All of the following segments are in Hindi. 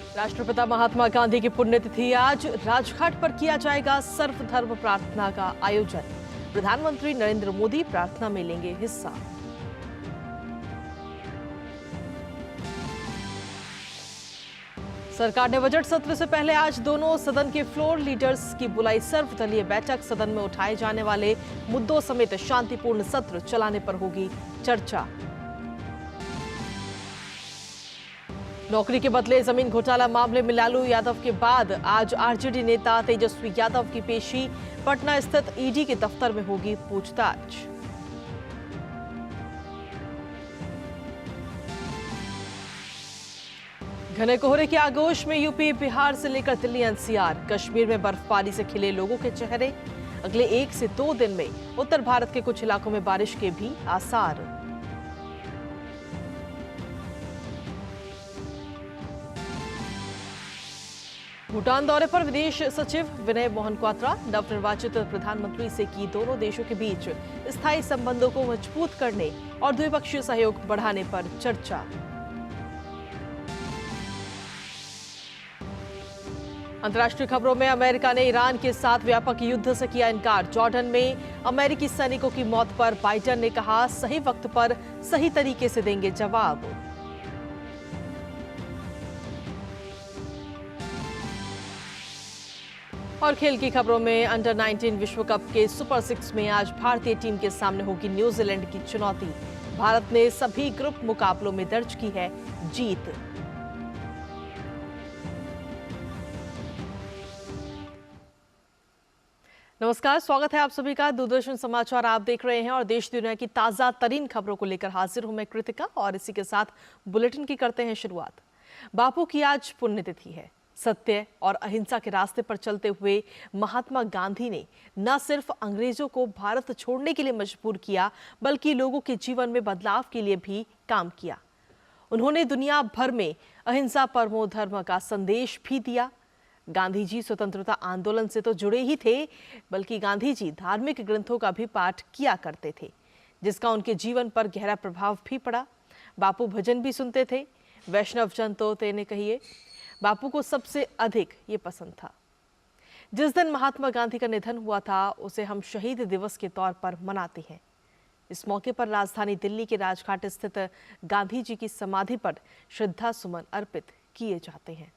राष्ट्रपिता महात्मा गांधी की पुण्यतिथि आज। राजघाट पर किया जाएगा सर्वधर्म प्रार्थना का आयोजन। प्रधानमंत्री नरेंद्र मोदी प्रार्थना में लेंगे हिस्सा। सरकार ने बजट सत्र से पहले आज दोनों सदन के फ्लोर लीडर्स की बुलाई सर्वदलीय बैठक। सदन में उठाए जाने वाले मुद्दों समेत शांतिपूर्ण सत्र चलाने पर होगी चर्चा। नौकरी के बदले जमीन घोटाला मामले में लालू यादव के बाद आज आरजेडी नेता तेजस्वी यादव की पेशी। पटना स्थित ईडी के दफ्तर में होगी पूछताछ। घने कोहरे की आगोश में यूपी बिहार से लेकर दिल्ली एनसीआर। कश्मीर में बर्फबारी से खिले लोगों के चेहरे। अगले 1 से 2 दिन में उत्तर भारत के कुछ इलाकों में बारिश के भी आसार। भूटान दौरे पर विदेश सचिव विनय मोहन क्वात्रा। नवनिर्वाचित प्रधानमंत्री से की दोनों देशों के बीच स्थायी संबंधों को मजबूत करने और द्विपक्षीय सहयोग बढ़ाने पर चर्चा। अंतर्राष्ट्रीय खबरों में अमेरिका ने ईरान के साथ व्यापक युद्ध से किया इनकार। जॉर्डन में अमेरिकी सैनिकों की मौत पर बाइडेन ने कहा सही वक्त पर सही तरीके से देंगे जवाब। और खेल की खबरों में अंडर 19 विश्व कप के सुपर 6 में आज भारतीय टीम के सामने होगी न्यूजीलैंड की चुनौती। भारत ने सभी ग्रुप मुकाबलों में दर्ज की है जीत। नमस्कार, स्वागत है आप सभी का। दूरदर्शन समाचार आप देख रहे हैं और देश दुनिया की ताजा तरीन खबरों को लेकर हाजिर हूं मैं कृतिका। और इसी के साथ बुलेटिन की करते हैं शुरुआत। बापू की आज पुण्यतिथि है। सत्य और अहिंसा के रास्ते पर चलते हुए महात्मा गांधी ने न सिर्फ अंग्रेजों को भारत छोड़ने के लिए मजबूर किया, बल्कि लोगों के जीवन में बदलाव के लिए भी काम किया। उन्होंने दुनिया भर में अहिंसा परमो धर्म का संदेश भी दिया। गांधी जी स्वतंत्रता आंदोलन से तो जुड़े ही थे, बल्कि गांधी जी धार्मिक ग्रंथों का भी पाठ किया करते थे, जिसका उनके जीवन पर गहरा प्रभाव भी पड़ा। बापू भजन भी सुनते थे। वैष्णव जन तो तेने कहिए, बापू को सबसे अधिक ये पसंद था। जिस दिन महात्मा गांधी का निधन हुआ था, उसे हम शहीद दिवस के तौर पर मनाते हैं। इस मौके पर राजधानी दिल्ली के राजघाट स्थित गांधी जी की समाधि पर श्रद्धा सुमन अर्पित किए जाते हैं।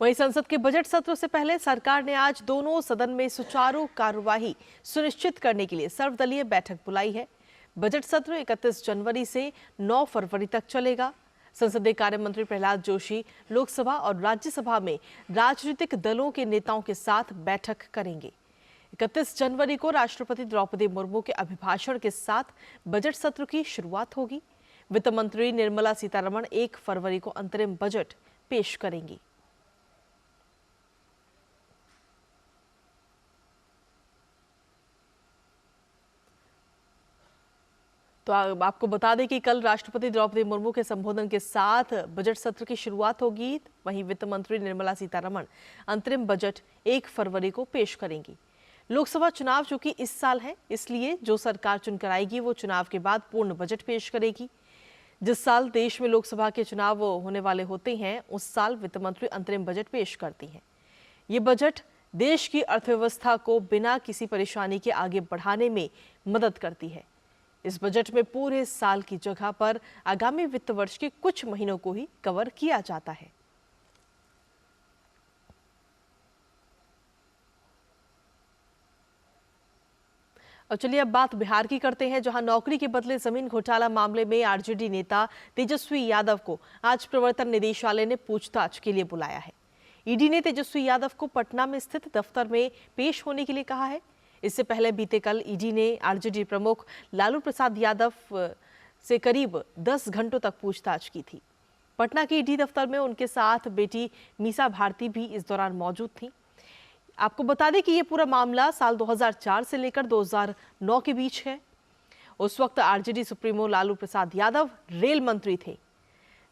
वहीं संसद के बजट सत्र से पहले सरकार ने आज दोनों सदन में सुचारू कार्यवाही सुनिश्चित करने के लिए सर्वदलीय बैठक बुलाई है। बजट सत्र 31 जनवरी से 9 फरवरी तक चलेगा। संसदीय कार्य मंत्री प्रहलाद जोशी लोकसभा और राज्यसभा में राजनीतिक दलों के नेताओं के साथ बैठक करेंगे। 31 जनवरी को राष्ट्रपति द्रौपदी मुर्मू के अभिभाषण के साथ बजट सत्र की शुरुआत होगी। वित्त मंत्री निर्मला सीतारमण 1 फरवरी को अंतरिम बजट पेश करेंगी। तो आपको बता दें कि कल राष्ट्रपति द्रौपदी मुर्मू के संबोधन के साथ बजट सत्र की शुरुआत होगी। वहीं वित्त मंत्री निर्मला सीतारमण अंतरिम बजट 1 फरवरी को पेश करेंगी। लोकसभा चुनाव चूंकि इस साल है, इसलिए जो सरकार चुनकर आएगी वो चुनाव के बाद पूर्ण बजट पेश करेगी। जिस साल देश में लोकसभा के चुनाव होने वाले होते हैं, उस साल वित्त मंत्री अंतरिम बजट पेश करती हैं। ये बजट देश की अर्थव्यवस्था को बिना किसी परेशानी के आगे बढ़ाने में मदद करती है। इस बजट में पूरे साल की जगह पर आगामी वित्त वर्ष के कुछ महीनों को ही कवर किया जाता है। और चलिए अब बात बिहार की करते हैं, जहां नौकरी के बदले जमीन घोटाला मामले में आरजेडी नेता तेजस्वी यादव को आज प्रवर्तन निदेशालय ने पूछताछ के लिए बुलाया है। ईडी ने तेजस्वी यादव को पटना में स्थित दफ्तर में पेश होने के लिए कहा है। इससे पहले बीते कल ईडी ने आरजेडी प्रमुख लालू प्रसाद यादव से करीब 10 घंटों तक पूछताछ की थी। पटना के ईडी दफ्तर में उनके साथ बेटी मीसा भारती भी इस दौरान मौजूद थी। आपको बता दें कि ये पूरा मामला साल 2004 से लेकर 2009 के बीच है। उस वक्त RJD supremo Lalu Prasad Yadav rail मंत्री थे।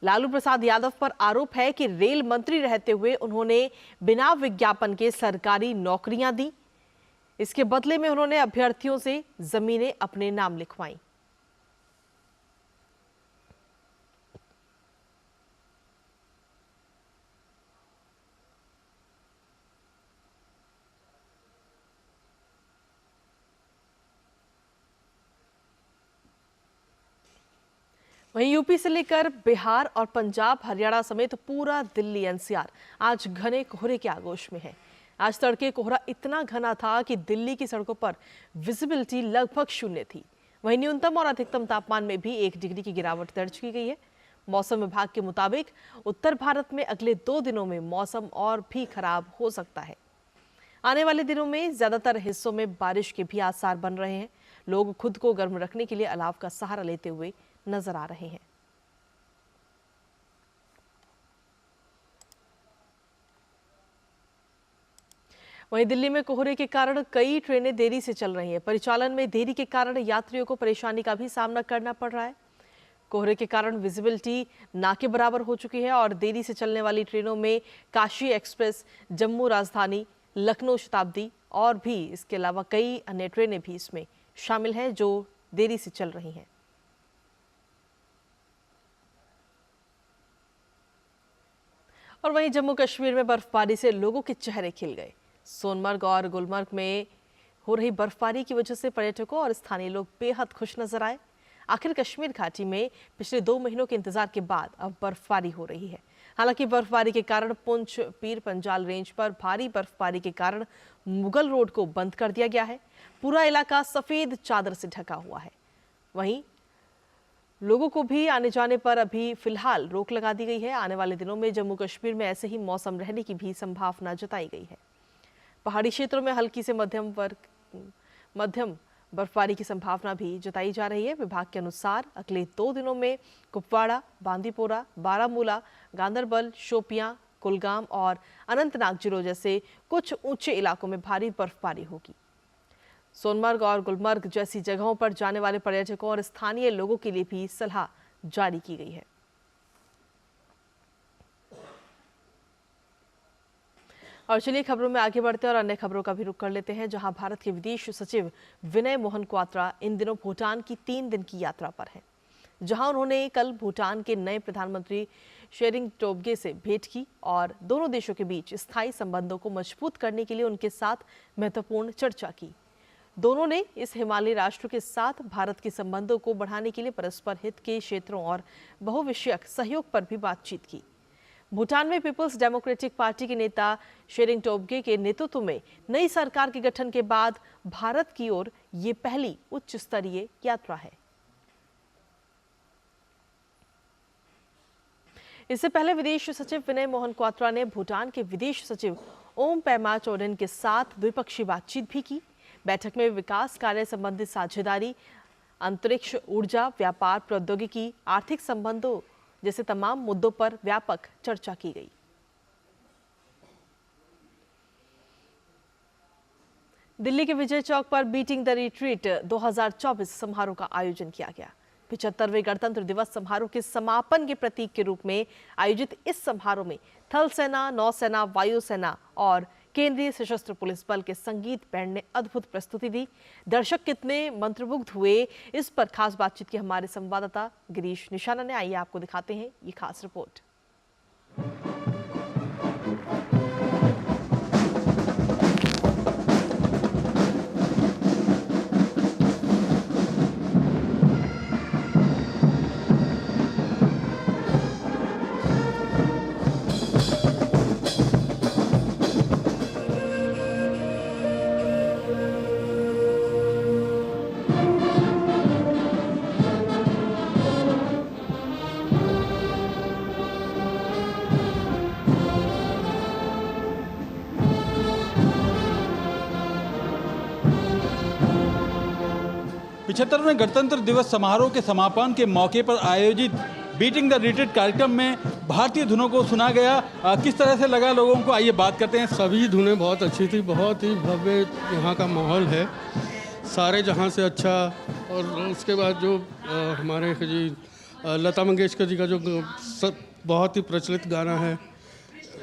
लालू प्रसाद यादव पर आरोप है कि रेल मंत्री रहते हुए उन्होंने बिना विज्ञापन के सरकारी नौकरियां दी। इसके बदले में उन्होंने अभ्यर्थियों से जमीनें अपने नाम लिखवाई। वहीं यूपी से लेकर बिहार और पंजाब, हरियाणा समेत पूरा दिल्ली एनसीआर आज घने कोहरे के आगोश में है। आज तड़के कोहरा इतना घना था कि दिल्ली की सड़कों पर विजिबिलिटी लगभग शून्य थी। वहीं न्यूनतम और अधिकतम तापमान में भी 1 डिग्री की गिरावट दर्ज की गई है। मौसम विभाग के मुताबिक उत्तर भारत में अगले 2 दिनों में मौसम और भी खराब हो सकता है। आने वाले दिनों में ज्यादातर हिस्सों में बारिश के भी आसार बन रहे हैं। लोग खुद को गर्म रखने के लिए अलाव का सहारा लेते हुए नजर आ रहे हैं। वहीं दिल्ली में कोहरे के कारण कई ट्रेनें देरी से चल रही हैं। परिचालन में देरी के कारण यात्रियों को परेशानी का भी सामना करना पड़ रहा है। कोहरे के कारण विजिबिलिटी ना के बराबर हो चुकी है और देरी से चलने वाली ट्रेनों में काशी एक्सप्रेस, जम्मू राजधानी, लखनऊ शताब्दी और भी इसके अलावा कई अन्य ट्रेनें भी इसमें शामिल हैं जो देरी से चल रही हैं। और वहीं जम्मू कश्मीर में बर्फबारी से लोगों के चेहरे खिल गए। सोनमर्ग और गुलमर्ग में हो रही बर्फबारी की वजह से पर्यटकों और स्थानीय लोग बेहद खुश नजर आए। आखिर कश्मीर घाटी में पिछले 2 महीनों के इंतजार के बाद अब बर्फबारी हो रही है। हालांकि बर्फबारी के कारण पुंछ पीर पंजाल रेंज पर भारी बर्फबारी के कारण मुगल रोड को बंद कर दिया गया है। पूरा इलाका सफेद चादर से ढका हुआ है। वहीं लोगों को भी आने जाने पर अभी फिलहाल रोक लगा दी गई है। आने वाले दिनों में जम्मू कश्मीर में ऐसे ही मौसम रहने की भी संभावना जताई गई है। पहाड़ी क्षेत्रों में हल्की से मध्यम बर्फबारी की संभावना भी जताई जा रही है। विभाग के अनुसार अगले 2 दिनों में कुपवाड़ा, बांदीपोरा, बारामूला, गांदरबल, शोपियां, कुलगाम और अनंतनाग जिलों जैसे कुछ ऊंचे इलाकों में भारी बर्फबारी होगी। सोनमर्ग और गुलमर्ग जैसी जगहों पर जाने वाले पर्यटकों और स्थानीय लोगों के लिए भी सलाह जारी की गई है। और चलिए खबरों में आगे बढ़ते हैं और अन्य खबरों का भी रुख कर लेते हैं, जहां भारत के विदेश सचिव विनय मोहन क्वात्रा इन दिनों भूटान की 3 दिन की यात्रा पर हैं, जहां उन्होंने कल भूटान के नए प्रधानमंत्री शेरिंग टोब्गे से भेंट की और दोनों देशों के बीच स्थायी संबंधों को मजबूत करने के लिए उनके साथ महत्वपूर्ण चर्चा की। दोनों ने इस हिमालयी राष्ट्र के साथ भारत के संबंधों को बढ़ाने के लिए परस्पर हित के क्षेत्रों और बहुविषयक सहयोग पर भी बातचीत की। भूटान में पीपल्स डेमोक्रेटिक पार्टी के नेता शेरिंग टोब्गे के नेतृत्व में नई सरकार के गठन के बाद भारत की ओर ये पहली उच्च स्तरीय यात्रा है। इससे पहले विदेश सचिव विनय मोहन क्वात्रा ने भूटान के विदेश सचिव ओम पेमा चोडेन के साथ द्विपक्षीय बातचीत भी की। बैठक में विकास कार्य संबंधित साझेदारी, अंतरिक्ष ऊर्जा, व्यापार, प्रौद्योगिकी, आर्थिक संबंधों जैसे तमाम मुद्दों पर व्यापक चर्चा की गई। दिल्ली के विजय चौक पर बीटिंग द रिट्रीट 2024 समारोह का आयोजन किया गया। 75वें गणतंत्र दिवस समारोह के समापन के प्रतीक के रूप में आयोजित इस समारोह में थल सेना, नौसेना, वायुसेना और केंद्रीय सशस्त्र पुलिस बल के संगीत बैंड ने अद्भुत प्रस्तुति दी। दर्शक कितने मंत्रमुग्ध हुए, इस पर खास बातचीत की हमारे संवाददाता गिरीश निशाना ने। आइए आपको दिखाते हैं ये खास रिपोर्ट। पिछहत्तरवें गणतंत्र दिवस समारोह के समापन के मौके पर आयोजित बीटिंग द रिट्रीट कार्यक्रम में भारतीय धुनों को सुना गया। किस तरह से लगा लोगों को, आइए बात करते हैं। सभी धुनें बहुत अच्छी थी, बहुत ही भव्य यहाँ का माहौल है, सारे जहाँ से अच्छा। और उसके बाद जो हमारे जी लता मंगेशकर जी का जो बहुत ही प्रचलित गाना है,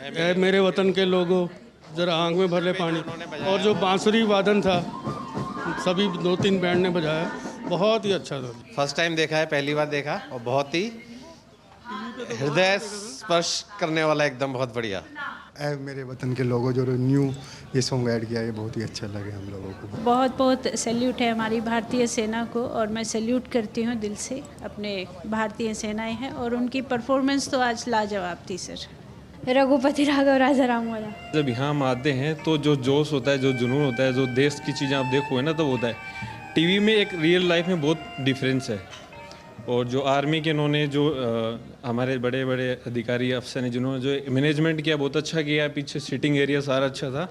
ऐ मेरे वतन के लोगों जरा आँख में भर ले पानी, और जो बांसुरी वादन था सभी 2-3 बैंड ने बजाया, बहुत ही अच्छा था। फर्स्ट टाइम देखा है, पहली बार देखा, और बहुत ही हृदय स्पर्श करने वाला, एकदम बहुत बढ़िया। मेरे वतन के लोगों जो न्यू ये सॉन्ग ऐड किया, ये बहुत ही अच्छा लगे हम लोगों को। बहुत बहुत सैल्यूट है हमारी भारतीय सेना को, और मैं सैल्यूट करती हूँ दिल से अपने भारतीय सेनाएं हैं, और उनकी परफॉर्मेंस तो आज लाजवाब थी सर। रघुपति राघव राजा राम वाला। जब यहाँ हम आते हैं तो जो जोश होता है, जो जुनून होता है, जो देश की चीज़ें आप देखोगे ना, तब होता है। टीवी में एक रियल लाइफ में बहुत डिफरेंस है। और जो आर्मी के इन्होंने जो हमारे बड़े बड़े अधिकारी अफसर हैं जिन्होंने जो मैनेजमेंट किया, बहुत अच्छा किया है। पीछे सिटिंग एरिया सारा अच्छा था,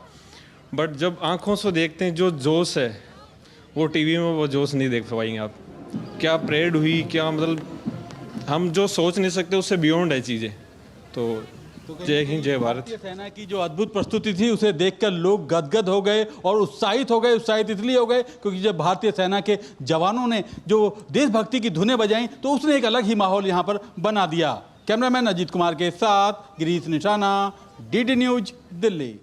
बट जब आंखों से देखते हैं जो जोश है, वो टीवी में वो जोश नहीं देख पाएंगे आप। क्या परेड हुई, क्या मतलब हम जो सोच नहीं सकते उससे बियॉन्ड है चीज़ें। तो जय हिंद, जय भारत। भारतीय सेना की जो अद्भुत प्रस्तुति थी उसे देखकर लोग गदगद हो गए और उत्साहित हो गए। उत्साहित इसलिए हो गए क्योंकि जब भारतीय सेना के जवानों ने जो देशभक्ति की धुनें बजाई तो उसने एक अलग ही माहौल यहाँ पर बना दिया। कैमरामैन अजीत कुमार के साथ गिरीश निशाना, डीडी न्यूज, दिल्ली।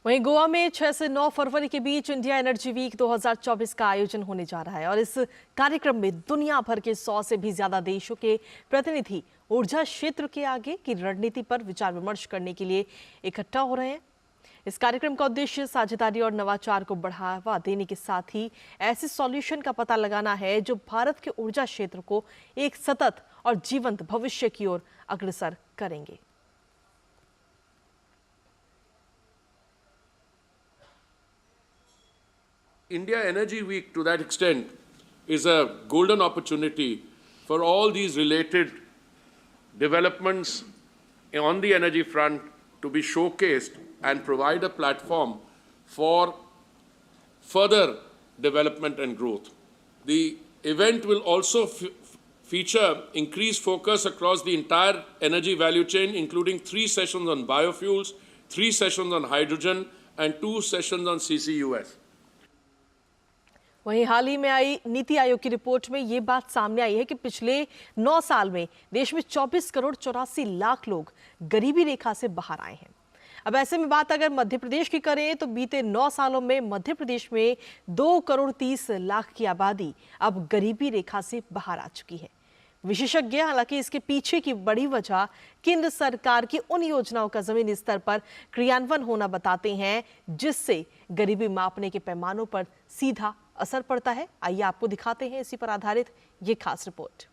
वहीं गोवा में 6 से 9 फरवरी के बीच इंडिया एनर्जी वीक 2024 का आयोजन होने जा रहा है और इस कार्यक्रम में दुनिया भर के 100 से भी ज्यादा देशों के प्रतिनिधि ऊर्जा क्षेत्र के आगे की रणनीति पर विचार विमर्श करने के लिए इकट्ठा हो रहे हैं। इस कार्यक्रम का उद्देश्य साझेदारी और नवाचार को बढ़ावा देने के साथ ही ऐसे सॉल्यूशन का पता लगाना है जो भारत के ऊर्जा क्षेत्र को एक सतत और जीवंत भविष्य की ओर अग्रसर करेंगे। India Energy Week, to that extent, is a golden opportunity for all these related developments on the energy front to be showcased and provide a platform for further development and growth. The event will also feature increased focus across the entire energy value chain, including 3 sessions on biofuels, 3 sessions on hydrogen, and 2 sessions on CCUS. वहीं हाल ही में आई नीति आयोग की रिपोर्ट में ये बात सामने आई है कि पिछले 9 साल में देश में 24 करोड़ 84 लाख लोग गरीबी रेखा से बाहर आए हैं। अब ऐसे में बात अगर मध्य प्रदेश की करें तो बीते 9 सालों में मध्य प्रदेश में 2 करोड़ 30 लाख की आबादी अब गरीबी रेखा से बाहर आ चुकी है। विशेषज्ञ हालांकि इसके पीछे की बड़ी वजह केंद्र सरकार की उन योजनाओं का जमीनी स्तर पर क्रियान्वयन होना बताते हैं जिससे गरीबी मापने के पैमानों पर सीधा असर पड़ता है। आइए आपको दिखाते हैं इसी पर आधारित ये खास रिपोर्ट।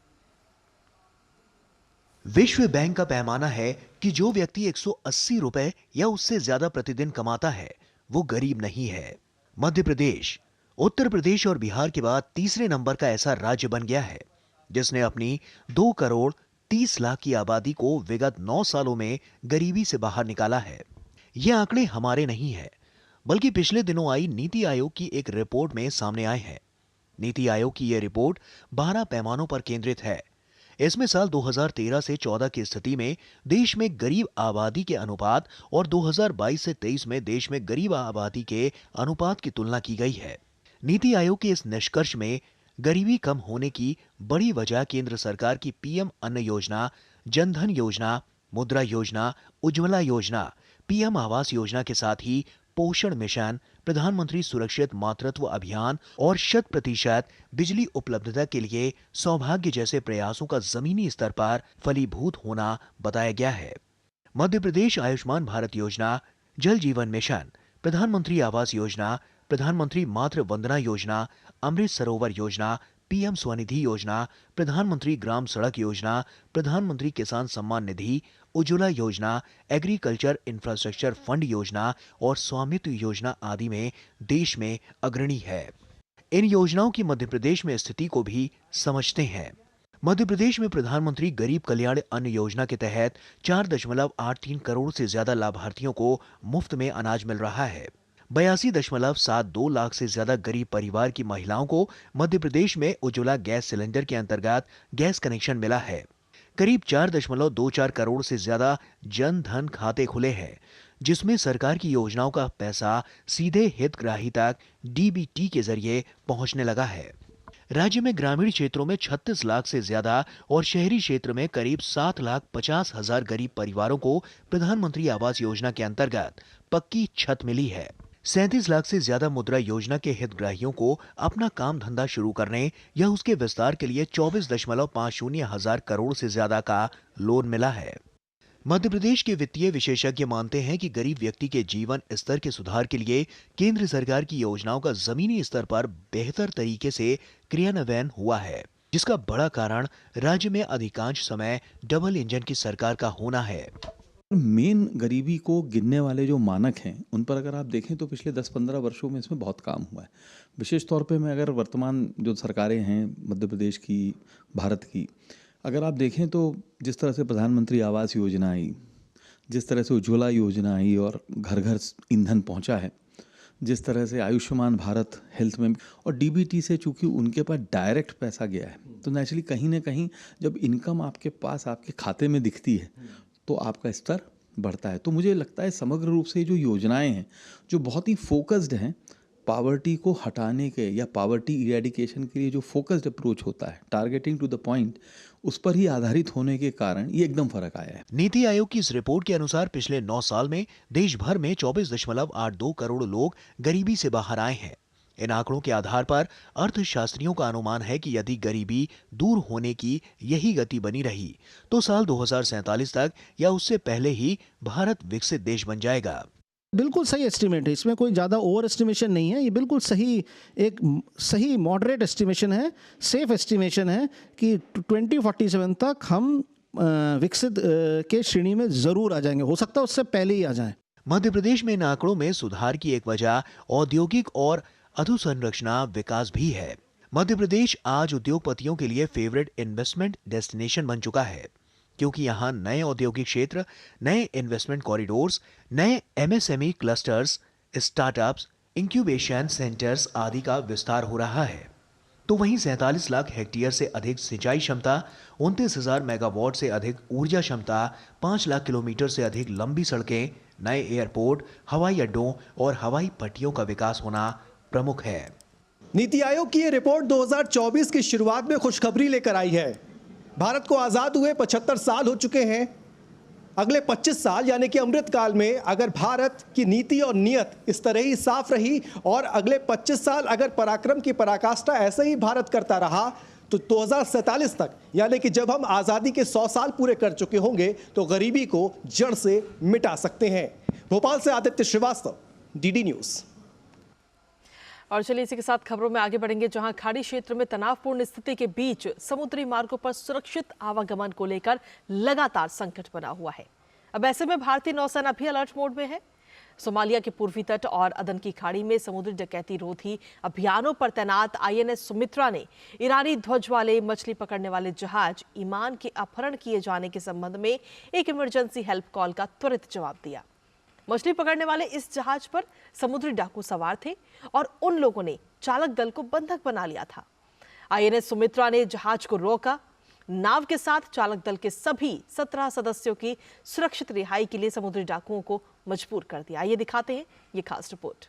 विश्व बैंक का पैमाना है कि जो व्यक्ति 180 रुपए या उससे ज्यादा प्रतिदिन कमाता है वो गरीब नहीं है। मध्य प्रदेश, उत्तर प्रदेश और बिहार के बाद तीसरे नंबर का ऐसा राज्य बन गया है जिसने अपनी 2 करोड़ 30 लाख की आबादी को विगत 9 सालों में गरीबी से बाहर निकाला है। ये आंकड़े हमारे नहीं है बल्कि पिछले दिनों आई नीति आयोग की एक रिपोर्ट में सामने आए हैं। नीति आयोग की यह रिपोर्ट 12 पैमानों पर केंद्रित है। इसमें साल 2013 से 14 की स्थिति में देश में गरीब आबादी के अनुपात और 2022 से 23 में देश में गरीब आबादी के अनुपात की तुलना की गई है। नीति आयोग के इस निष्कर्ष में गरीबी कम होने की बड़ी वजह केंद्र सरकार की पीएम अन्न योजना, जनधन योजना, मुद्रा योजना, उज्ज्वला योजना, पीएम आवास योजना के साथ ही पोषण मिशन, प्रधानमंत्री सुरक्षित मातृत्व अभियान और 100% बिजली उपलब्धता के लिए सौभाग्य जैसे प्रयासों का जमीनी स्तर पर फलीभूत होना बताया गया है। मध्य प्रदेश आयुष्मान भारत योजना, जल जीवन मिशन, प्रधानमंत्री आवास योजना, प्रधानमंत्री मातृ वंदना योजना, अमृत सरोवर योजना, पीएम स्वनिधि योजना, प्रधानमंत्री ग्राम सड़क योजना, प्रधानमंत्री किसान सम्मान निधि, उज्ज्वला योजना, एग्रीकल्चर इंफ्रास्ट्रक्चर फंड योजना और स्वामित्व योजना आदि में देश में अग्रणी है। इन योजनाओं की मध्य प्रदेश में स्थिति को भी समझते हैं। मध्य प्रदेश में प्रधानमंत्री गरीब कल्याण अन्न योजना के तहत 4.83 करोड़ से ज्यादा लाभार्थियों को मुफ्त में अनाज मिल रहा है। 82.72 लाख से ज्यादा गरीब परिवार की महिलाओं को मध्य प्रदेश में उज्ज्वला गैस सिलेंडर के अंतर्गत गैस कनेक्शन मिला है। करीब 4.24 करोड़ से ज्यादा जन धन खाते खुले हैं जिसमें सरकार की योजनाओं का पैसा सीधे हितग्राही तक डीबीटी के जरिए पहुंचने लगा है। राज्य में ग्रामीण क्षेत्रों में 36 लाख से ज्यादा और शहरी क्षेत्र में करीब 7,50,000 गरीब परिवारों को प्रधानमंत्री आवास योजना के अंतर्गत पक्की छत मिली है। 37 लाख से ज्यादा मुद्रा योजना के हितग्राहियों को अपना काम धंधा शुरू करने या उसके विस्तार के लिए 24.50 हजार करोड़ से ज्यादा का लोन मिला है। मध्य प्रदेश के वित्तीय विशेषज्ञ मानते हैं कि गरीब व्यक्ति के जीवन स्तर के सुधार के लिए केंद्र सरकार की योजनाओं का जमीनी स्तर पर बेहतर तरीके से क्रियान्वयन हुआ है, जिसका बड़ा कारण राज्य में अधिकांश समय डबल इंजन की सरकार का होना है। मेन गरीबी को गिनने वाले जो मानक हैं उन पर अगर आप देखें तो पिछले 10-15 वर्षों में इसमें बहुत काम हुआ है। विशेष तौर पे मैं अगर वर्तमान जो सरकारें हैं मध्य प्रदेश की, भारत की, अगर आप देखें तो जिस तरह से प्रधानमंत्री आवास योजना आई, जिस तरह से उज्ज्वला योजना आई और घर घर ईंधन पहुंचा है, जिस तरह से आयुष्मान भारत हेल्थ में और डीबीटी से चूंकि उनके पास डायरेक्ट पैसा गया है तो नेचुरली कहीं ना कहीं जब इनकम आपके पास आपके खाते में दिखती है तो आपका स्तर बढ़ता है। तो मुझे लगता है समग्र रूप से जो योजनाएं हैं जो बहुत ही फोकस्ड हैं, पावर्टी को हटाने के या पावर्टी इरेडिकेशन के लिए जो फोकस्ड अप्रोच होता है, टारगेटिंग टू द पॉइंट, उस पर ही आधारित होने के कारण ये एकदम फर्क आया है। नीति आयोग की इस रिपोर्ट के अनुसार पिछले 9 साल में देश भर में 24.82 करोड़ लोग गरीबी से बाहर आए हैं। इन आंकड़ों के आधार पर अर्थशास्त्रियों का अनुमान है कि यदि गरीबी दूर होने की यही गति बनी रही तो साल 2047 तक या उससे पहले ही भारत विकसित देश बन जाएगा। बिल्कुल सही एस्टिमेट है, इसमें कोई ज़्यादा ओवर एस्टिमेशन नहीं है। ये बिल्कुल सही मॉडरेट एस्टिमेशन है, सेफ एस्टिमेशन है कि 2047 तक हम विकसित के श्रेणी में ज़रूर आ जाएंगे। हो सकता है उससे पहले ही आ जाएं। मध्य प्रदेश में इन आंकड़ों में सुधार की एक वजह औद्योगिक और अधोसंरचना विकास भी है। मध्य प्रदेश आज उद्योगपतियों के लिए फेवरेट इन्वेस्टमेंट डेस्टिनेशन बन चुका है, क्योंकि यहाँ नए औद्योगिक क्षेत्र, नए इन्वेस्टमेंट कॉरिडोर्स, नए MSME clusters, startups, incubation centres आदि का विस्तार हो रहा है। तो वहीं 47 लाख हेक्टेयर से अधिक सिंचाई क्षमता, 29,000 मेगावाट से अधिक ऊर्जा क्षमता, 5 लाख किलोमीटर से अधिक लंबी सड़कें, नए एयरपोर्ट, हवाई अड्डों और हवाई पट्टियों का विकास होना प्रमुख है। नीति आयोग की ये रिपोर्ट 2024 की शुरुआत में खुशखबरी लेकर आई है। भारत को आज़ाद हुए 75 साल हो चुके हैं। अगले 25 साल यानी कि अमृतकाल में अगर भारत की नीति और नीयत इस तरह ही साफ रही और अगले 25 साल अगर पराक्रम की पराकाष्ठा ऐसे ही भारत करता रहा तो 2047 तक यानी कि जब हम आज़ादी के 100 साल पूरे कर चुके होंगे तो गरीबी को जड़ से मिटा सकते हैं। भोपाल से आदित्य श्रीवास्तव, डीडी न्यूज़। और चलिए इसी के साथ खबरों में आगे बढ़ेंगे, जहां खाड़ी क्षेत्र में तनावपूर्ण स्थिति के बीच समुद्री मार्गों पर सुरक्षित आवागमन को लेकर लगातार संकट बना हुआ है। अब ऐसे में भारतीय नौसेना भी अलर्ट मोड में है। सोमालिया के पूर्वी तट और अदन की खाड़ी में समुद्री डकैती रोधी अभियानों पर तैनात आईएनएस सुमित्रा ने ईरानी ध्वज वाले मछली पकड़ने वाले जहाज ईमान के अपहरण किए जाने के संबंध में एक इमरजेंसी हेल्प कॉल का त्वरित जवाब दिया। मछली पकड़ने वाले इस जहाज पर समुद्री डाकू सवार थे और उन लोगों ने चालक दल को बंधक बना लिया था। आईएनएस सुमित्रा ने जहाज को रोका, नाव के साथ चालक दल के सभी 17 सदस्यों की सुरक्षित रिहाई के लिए समुद्री डाकुओं को मजबूर कर दिया। ये दिखाते हैं ये खास रिपोर्ट।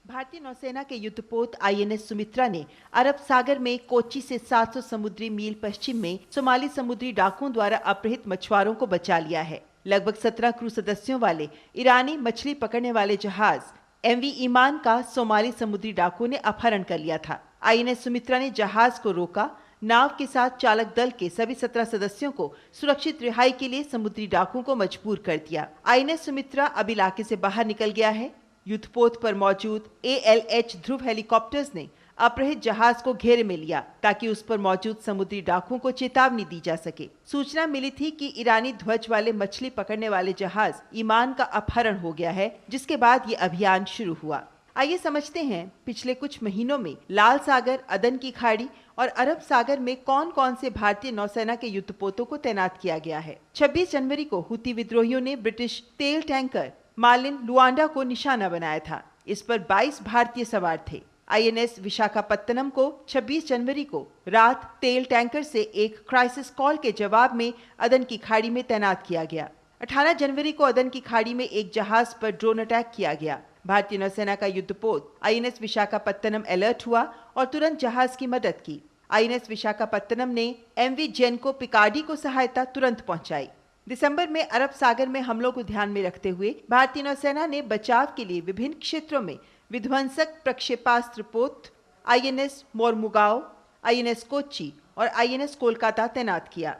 भारतीय नौसेना के युद्धपोत आईएनएस सुमित्रा ने अरब सागर में कोच्चि से 700 समुद्री मील पश्चिम में सोमाली समुद्री डाकुओं द्वारा अपहृत मछुआरों को बचा लिया है। लगभग 17 क्रू सदस्यों वाले ईरानी मछली पकड़ने वाले जहाज एमवी ईमान का सोमाली समुद्री डाकुओं ने अपहरण कर लिया था। आईएनएस सुमित्रा ने जहाज को रोका, नाव के साथ चालक दल के सभी 17 सदस्यों को सुरक्षित रिहाई के लिए समुद्री डाकुओं को मजबूर कर दिया। आईएनएस सुमित्रा अब इलाके से बाहर निकल गया है। युद्धपोत पर मौजूद ALH ध्रुव हेलीकॉप्टर्स ने अपहृत जहाज को घेरे में लिया ताकि उस पर मौजूद समुद्री डाकुओं को चेतावनी दी जा सके। सूचना मिली थी कि ईरानी ध्वज वाले मछली पकड़ने वाले जहाज ईमान का अपहरण हो गया है, जिसके बाद ये अभियान शुरू हुआ। आइए समझते हैं पिछले कुछ महीनों में लाल सागर, अदन की खाड़ी और अरब सागर में कौन कौन से भारतीय नौसेना के युद्धपोतों को तैनात किया गया है। 26 जनवरी को हुती विद्रोहियों ने ब्रिटिश तेल टैंकर मार्लिन लुआंडा को निशाना बनाया था। इस पर 22 भारतीय सवार थे। आईएनएस विशाखापत्तनम को 26 जनवरी को रात तेल टैंकर से एक क्राइसिस कॉल के जवाब में अदन की खाड़ी में तैनात किया गया। 18 जनवरी को अदन की खाड़ी में एक जहाज पर ड्रोन अटैक किया गया। भारतीय नौसेना का युद्धपोत आईएनएस विशाखापत्तनम अलर्ट हुआ और तुरंत जहाज की मदद की। आईएनएस विशाखापत्तनम ने एमवी जेनको पिकार्डी को सहायता तुरंत पहुंचाई। दिसंबर में अरब सागर में हमलों को ध्यान में रखते हुए भारतीय नौसेना ने बचाव के लिए विभिन्न क्षेत्रों में विध्वंसक प्रक्षेपास्त्र पोत, आईएनएस मोरमुगाओ, आईएनएस कोच्चि और आईएनएस कोलकाता तैनात किया।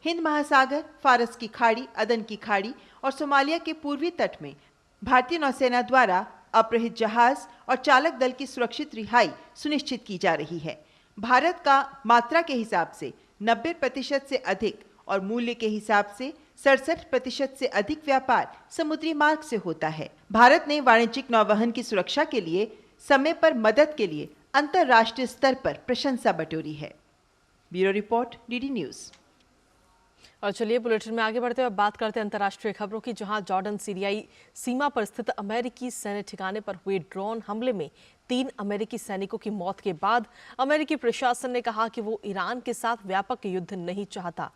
हिंद महासागर, फारस की खाड़ी, अदन की खाड़ी और सोमालिया के पूर्वी तट में भारतीय नौसेना द्वारा अपहृत जहाज और चालक दल की सुरक्षित रिहाई सुनिश्चित की जा रही है। भारत का मात्रा के हिसाब से 90% से अधिक और मूल्य के हिसाब से 67% से अधिक व्यापार समुद्री मार्ग से होता है। भारत ने वाणिज्यिक नौवहन की सुरक्षा के लिए समय पर मदद के लिए अंतर्राष्ट्रीय स्तर पर प्रशंसा बटोरी है। Bureau report, DD news. और चलिए बुलेटिन में आगे बढ़ते हुए बात करते हैं अंतर्राष्ट्रीय खबरों की, जहां जॉर्डन सीरियाई सीमा पर स्थित अमेरिकी सैन्य ठिकाने पर हुए ड्रोन हमले में 3 अमेरिकी सैनिकों की मौत के बाद अमेरिकी प्रशासन ने कहा कि वो ईरान के साथ व्यापक युद्ध नहीं चाहता।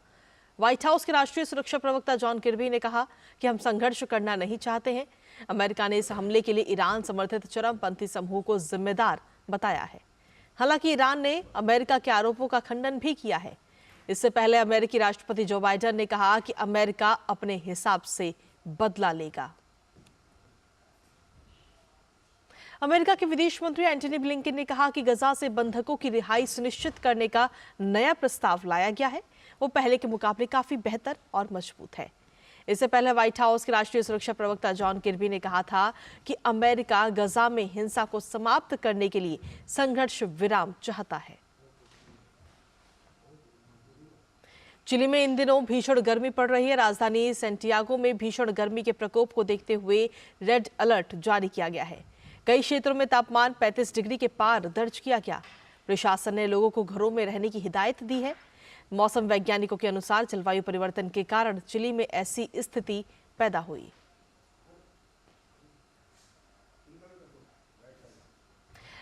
व्हाइट हाउस के राष्ट्रीय सुरक्षा प्रवक्ता जॉन किर्बी ने कहा कि हम संघर्ष करना नहीं चाहते हैं। अमेरिका ने इस हमले के लिए ईरान समर्थित चरमपंथी समूह को जिम्मेदार बताया है। हालांकि ईरान ने अमेरिका के आरोपों का खंडन भी किया है। इससे पहले अमेरिकी राष्ट्रपति जो बाइडेन ने कहा कि अमेरिका अपने हिसाब से बदला लेगा। अमेरिका के विदेश मंत्री एंटनी ब्लिंकन ने कहा कि गजा से बंधकों की रिहाई सुनिश्चित करने का नया प्रस्ताव लाया गया है, वो पहले के मुकाबले काफी बेहतर और मजबूत है। इससे पहले व्हाइट हाउस के राष्ट्रीय सुरक्षा प्रवक्ता जॉन किर्बी ने कहा था कि अमेरिका गजा में हिंसा को समाप्त करने के लिए संघर्ष विराम चाहता है। चिली में इन दिनों भीषण गर्मी पड़ रही है। राजधानी सेंटियागो में भीषण गर्मी के प्रकोप को देखते हुए रेड अलर्ट जारी किया गया है। कई क्षेत्रों में तापमान 35 डिग्री के पार दर्ज किया गया। प्रशासन ने लोगों को घरों में रहने की हिदायत दी है। मौसम वैज्ञानिकों के अनुसार जलवायु परिवर्तन के कारण चिली में ऐसी स्थिति पैदा हुई।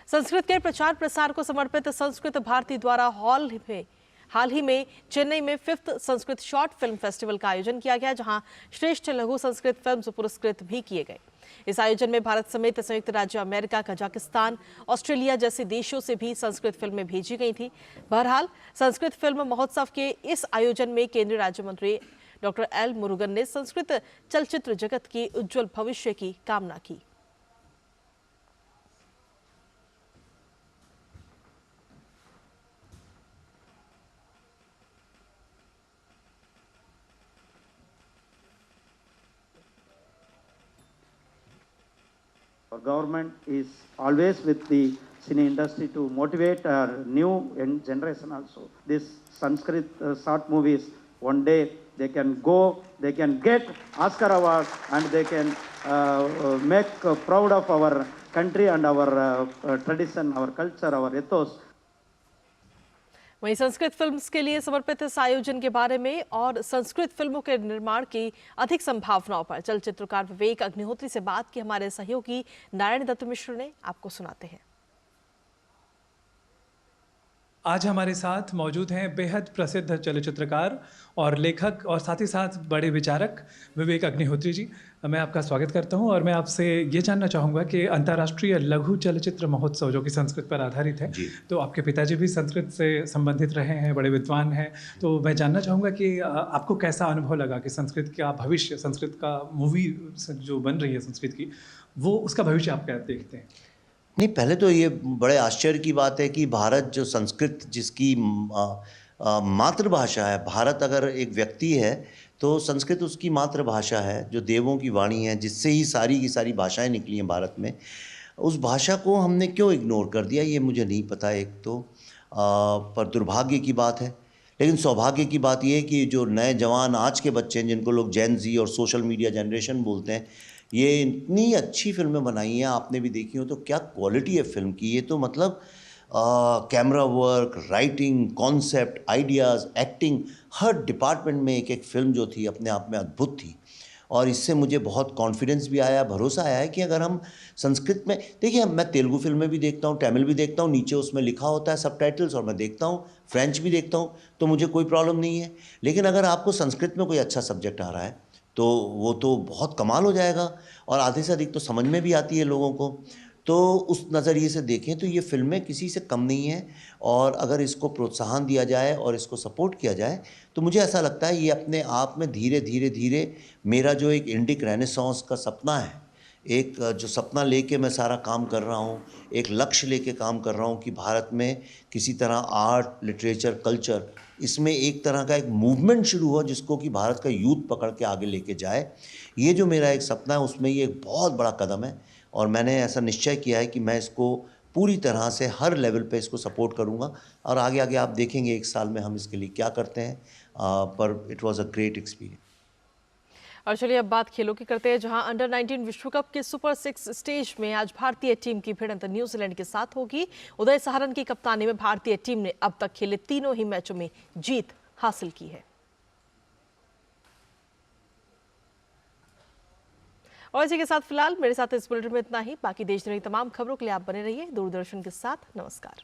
संस्कृत के प्रचार प्रसार को समर्पित संस्कृत भारती द्वारा हाल ही में चेन्नई में 5th Sanskrit short film festival का आयोजन किया गया, जहां श्रेष्ठ लघु संस्कृत फिल्म्स पुरस्कृत भी किए गए। इस आयोजन में भारत समेत संयुक्त राज्य अमेरिका, कजाकिस्तान, ऑस्ट्रेलिया जैसे देशों से भी संस्कृत फिल्में भेजी गई थी। बहरहाल संस्कृत फिल्म महोत्सव के इस आयोजन में केंद्रीय राज्य मंत्री डॉक्टर एल मुरुगन ने संस्कृत चलचित्र जगत के उज्जवल भविष्य की कामना की। Our government is always with the cine industry to motivate our new generation also. This Sanskrit short movies, one day they can go, they can get Oscar award and they can make proud of our country and our tradition, our culture, our ethos. वहीं संस्कृत फिल्म्स के लिए समर्पित इस आयोजन के बारे में और संस्कृत फिल्मों के निर्माण की अधिक संभावनाओं पर चलचित्रकार विवेक अग्निहोत्री से बात की हमारे सहयोगी नारायण दत्त मिश्र ने। आपको सुनाते हैं। आज हमारे साथ मौजूद हैं बेहद प्रसिद्ध चलचित्रकार और लेखक और साथ ही साथ बड़े विचारक विवेक अग्निहोत्री जी। मैं आपका स्वागत करता हूं और मैं आपसे ये जानना चाहूँगा कि अंतर्राष्ट्रीय लघु चलचित्र महोत्सव जो कि संस्कृत पर आधारित है, तो आपके पिताजी भी संस्कृत से संबंधित रहे हैं, बड़े विद्वान हैं, तो मैं जानना चाहूँगा कि आपको कैसा अनुभव लगा कि संस्कृत का भविष्य, संस्कृत का मूवी जो बन रही है संस्कृत की, वो उसका भविष्य आप क्या देखते हैं? नहीं, पहले तो ये बड़े आश्चर्य की बात है कि भारत जो संस्कृत जिसकी मातृभाषा है, भारत अगर एक व्यक्ति है तो संस्कृत उसकी मातृभाषा है, जो देवों की वाणी है, जिससे ही सारी की सारी भाषाएं निकली हैं भारत में। उस भाषा को हमने क्यों इग्नोर कर दिया ये मुझे नहीं पता। एक तो पर दुर्भाग्य की बात है, लेकिन सौभाग्य की बात ये है कि जो नए जवान आज के बच्चे हैं, जिनको लोग जेन जी और सोशल मीडिया जनरेशन बोलते हैं, ये इतनी अच्छी फिल्में बनाई हैं, आपने भी देखी हो तो क्या क्वालिटी है फिल्म की। ये तो मतलब camera work, writing, concept, ideas, acting, हर डिपार्टमेंट में एक एक फ़िल्म जो थी अपने आप में अद्भुत थी। और इससे मुझे बहुत कॉन्फिडेंस भी आया, भरोसा आया है कि अगर हम संस्कृत में, देखिए मैं तेलुगु फिल्में भी देखता हूँ, तमिल भी देखता हूँ, नीचे उसमें लिखा होता है सबटाइटल्स, और मैं देखता हूँ, फ्रेंच भी देखता हूँ, तो मुझे कोई प्रॉब्लम नहीं है। लेकिन अगर आपको संस्कृत में कोई अच्छा सब्जेक्ट आ रहा है तो वो तो बहुत कमाल हो जाएगा, और आधे से अधिक तो समझ में भी आती है लोगों को। तो उस नज़रिए से देखें तो ये फिल्में किसी से कम नहीं हैं, और अगर इसको प्रोत्साहन दिया जाए और इसको सपोर्ट किया जाए तो मुझे ऐसा लगता है ये अपने आप में धीरे धीरे धीरे मेरा जो एक इंडिक रेनेसांस का सपना है, एक जो सपना लेके मैं सारा काम कर रहा हूँ, एक लक्ष्य लेके काम कर रहा हूँ कि भारत में किसी तरह आर्ट, लिटरेचर, कल्चर, इसमें एक तरह का एक मूवमेंट शुरू हुआ जिसको कि भारत का यूथ पकड़ के आगे लेके जाए। ये जो मेरा एक सपना है उसमें ये एक बहुत बड़ा कदम है और मैंने ऐसा निश्चय किया है कि मैं इसको पूरी तरह से हर लेवल पे इसको सपोर्ट करूँगा और आगे आगे आप देखेंगे 1 साल में हम इसके लिए क्या करते हैं। पर it was a great experience. और चलिए अब बात खेलों की करते हैं, जहां अंडर 19 विश्व कप के सुपर 6 स्टेज में आज भारतीय टीम की भिड़ंत न्यूजीलैंड के साथ होगी। उदय सहारन की कप्तानी में भारतीय टीम ने अब तक खेले तीनों ही मैचों में जीत हासिल की है। और इसी के साथ फिलहाल मेरे साथ इस बुलेटिन में इतना ही। बाकी देश दुनिया की तमाम खबरों के लिए आप बने रहिए दूरदर्शन के साथ। नमस्कार।